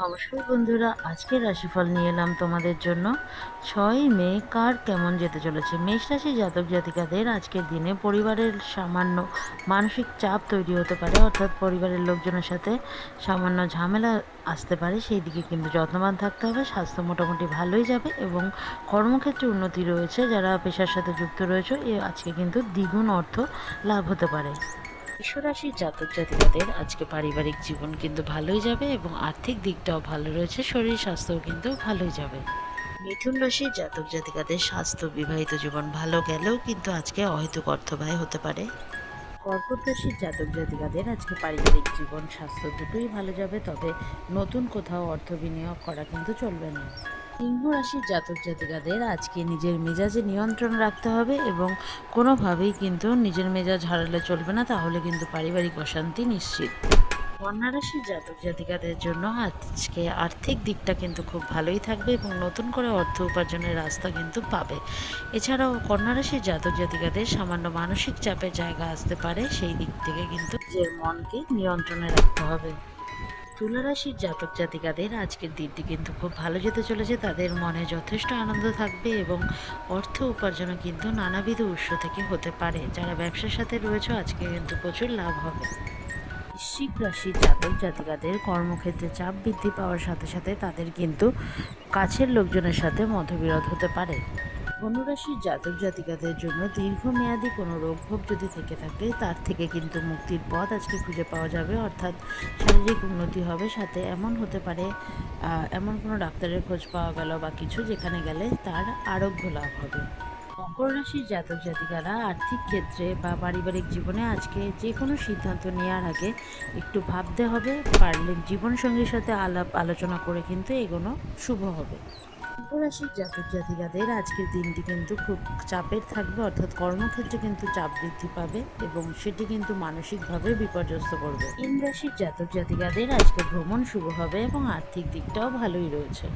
অবশ্যই বন্ধুরা, আজকের রাশিফল নিয়ে এলাম তোমাদের জন্য। 6ই মে কার কেমন যেতে চলেছে। মেষ রাশি জাতক জাতিকাদের আজকের দিনে পরিবারের সামান্য মানসিক চাপ তৈরি হতে পারে, অর্থাৎ পরিবারের লোকজনের সাথে সামান্য ঝামেলা আসতে পারে, সেই দিকে কিন্তু যত্নবান থাকতে হবে। স্বাস্থ্য মোটামুটি ভালোই যাবে এবং কর্মক্ষেত্রে উন্নতি রয়েছে। যারা পেশার সাথে যুক্ত রয়েছে আজকে কিন্তু দ্বিগুণ অর্থ লাভ হতে পারে। বিশ্বরাশির জাতক জাতিকাদের আজকে পারিবারিক জীবন কিন্তু ভালোই যাবে এবং আর্থিক দিকটাও ভালো রয়েছে, শরীর স্বাস্থ্যও কিন্তু ভালোই যাবে। মিথুন রাশির জাতক জাতিকাদের স্বাস্থ্য বিবাহিত জীবন ভালো গেলেও কিন্তু আজকে অহেতুক অর্থব্যয় হতে পারে। কর্কট রাশির জাতক জাতিকাদের আজকে পারিবারিক জীবন স্বাস্থ্য দুটোই ভালো যাবে, তবে নতুন কোথাও অর্থ বিনিয়োগ করা কিন্তু চলবে না। সিংহ রাশির জাতক জাতিকাদের আজকে নিজের মেজাজে নিয়ন্ত্রণ রাখতে হবে এবং কোনোভাবেই কিন্তু নিজের মেজাজ হারালে চলবে না, তাহলে কিন্তু পারিবারিক অশান্তি নিশ্চিত। কন্যা রাশির জাতক জাতিকাদের জন্য আজকে আর্থিক দিকটা কিন্তু খুব ভালোই থাকবে এবং নতুন করে অর্থ উপার্জনের রাস্তা কিন্তু পাবে। এছাড়াও কন্যা রাশির জাতক জাতিকাদের সামান্য মানসিক চাপের জায়গা আসতে পারে, সেই দিক থেকে কিন্তু নিজের মনকে নিয়ন্ত্রণে রাখতে হবে। তুলা রাশির জাতক জাতিকাদের আজকের দিনটি কিন্তু খুব ভালো যেতে চলেছে। তাদের মনে যথেষ্ট আনন্দ থাকবে এবং অর্থ উপার্জনও কিন্তু নানাবিধ উৎস থেকে হতে পারে। যারা ব্যবসার সাথে রয়েছে আজকে কিন্তু প্রচুর লাভ হবে। বৃশ্চিক রাশির জাতক জাতিকাদের কর্মক্ষেত্রে চাপ বৃদ্ধি পাওয়ার সাথে সাথে তাদের কিন্তু কাছের লোকজনের সাথে মতবিরোধ হতে পারে। ধনুরাশির জাতক জাতিকাদের জন্য দীর্ঘমেয়াদী কোনো রোগভোগ যদি থেকে থাকে, তার থেকে কিন্তু মুক্তির পথ আজকে খুঁজে পাওয়া যাবে, অর্থাৎ শারীরিক উন্নতি হবে। সাথে এমন হতে পারে এমন কোনো ডাক্তারের খোঁজ পাওয়া গেল বা কিছু, যেখানে গেলে তার আরোগ্য লাভ হবে। মকর রাশির জাতক জাতিকারা আর্থিক ক্ষেত্রে বা পারিবারিক জীবনে আজকে যে কোনো সিদ্ধান্ত নেওয়ার আগে একটু ভাবতে হবে। পারলে জীবনসঙ্গীর সাথে আলাপ আলোচনা করে কিন্তু এগোনো শুভ হবে। সিংহ রাশির জাতক জাতিকাদের আজকের দিনটি কিন্তু খুব চাপের থাকবে, অর্থাৎ কর্মক্ষেত্রে কিন্তু চাপ বৃদ্ধি পাবে এবং সেটি কিন্তু মানসিকভাবে বিপর্যস্ত করবে। মীন রাশির জাতক জাতিকাদের আজকে ভ্রমণ শুভ হবে এবং আর্থিক দিকটাও ভালোই রয়েছে।